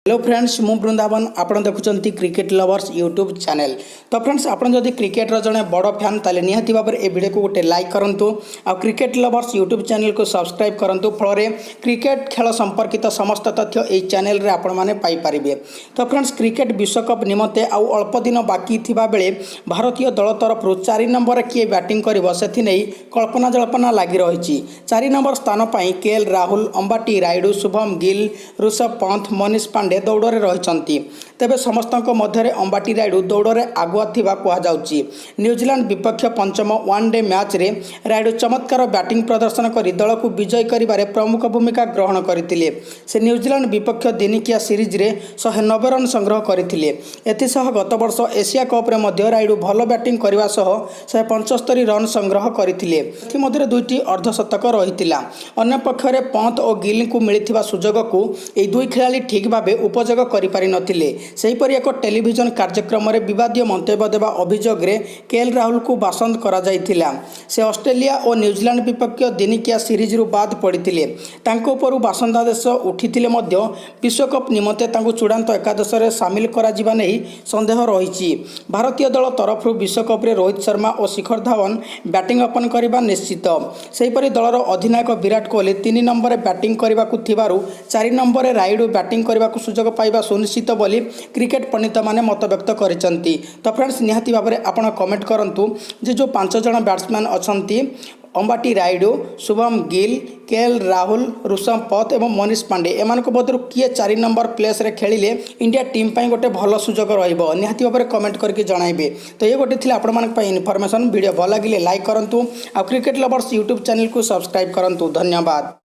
Hello friends मु बृंदावन आपन देखुचंती cricket lovers YouTube channel. तो फ्रेंड्स आपन जदि क्रिकेट रो जने बड़ फैन ताले निहाती भाबरे ए वीडियो को गोटे लाइक करंतु आ क्रिकेट लवर्स यूट्यूब चैनल को सब्सक्राइब करंतु फल क्रिकेट खेल संपर्कित समस्त तथ्य ए चैनल रे आपण माने पाई परिबे। तो फ्रेंड्स क्रिकेट विश्वकप निमते आउ अल्प दिन बाकी थिबा बेले भारतीय दल तरफ 4 नंबर किए बैटिंग करिवो सेथि नै कल्पना जल्पना लागि रहिछि। 4 नंबर स्थान पई केएल राहुल, अंबाटी रायडू, शुभम गिल, ऋषभ पंत, मनीष पांडे दौड़े रही। तेबे समस्त मध्य अंबाटी रायडू दौड़े आगुआ थिबा कुहाଯାउछि। न्यूजीलैंड विपक्ष पंचम वनडे मैच रे रायडू चमत्कार बैटिंग प्रदर्शन कर दल को विजय करिबारे प्रमुख भूमिका ग्रहण करथिले। से न्यूजीलैंड विपक्ष दिनिकिया सीरीज रे 190 रन संग्रह करथिले। एथिसह गत वर्ष एशिया कप रे मध्य रायडू भल बैटिंग करबा सह 175 रन संग्रह करथिले। एथि मध्य दुईटी अर्धशतक रहितिला। अन्य पक्षरे पंत और गिल को मिलिथिबा सुजोग को ए दुई खिलाड़ी ठीक भाबे उपयोग करिपारि नथिले। सेहीपरि एक टेलीविजन कार्यक्रम में विवादीय मंतव्य देवा अभियोग रे केएल राहुल को बासंद करा जाइथिला। से ऑस्ट्रेलिया और न्यूजीलैंड विपक्ष दिनिकिया सीरीज रु बाद पड़िथिले। तांको उपरु बासंदादेश उठिथिले मध्य विश्वकप निमते तांको चूड़ांत एकादश रे शामिल करा जिबा नै संदेह रहिछि। भारतीय दल तरफ विश्वकप रे रोहित शर्मा और शिखर धवन बैटिंग ओपन करबा निश्चित। सेहीपरि दलर अधिनायक विराट कोहली 3 नंबर बैटिंग करबाकू थिबारु 4 नंबर रायडू बैटिंग करबाकू सुजोग पाइबा सुनिश्चित बोली क्रिकेट पंडित माने मत व्यक्त करिसंती। तो फ्रेंड्स निहाती भाबरे आपण कमेंट करंतु जे जो 5 जण बैट्समैन अछंती अंबाटी रायडू, शुभम गिल, केएल राहुल, ऋषभ पंत एवं मनीष पांडे एमान को बदरु किए 4 नंबर प्लेस रे खेलिले इंडिया टीम पई गोटे भल सुजोग रहिबो। निहाती भाबरे कमेंट करके जणाइबे। तो ये गोटे थिला आपण मानक पई इन्फॉर्मेशन। वीडियो भल लागिले लाइक करंतु आ क्रिकेट लवर्स यूट्यूब चैनल को सब्सक्राइब करंतु। धन्यवाद।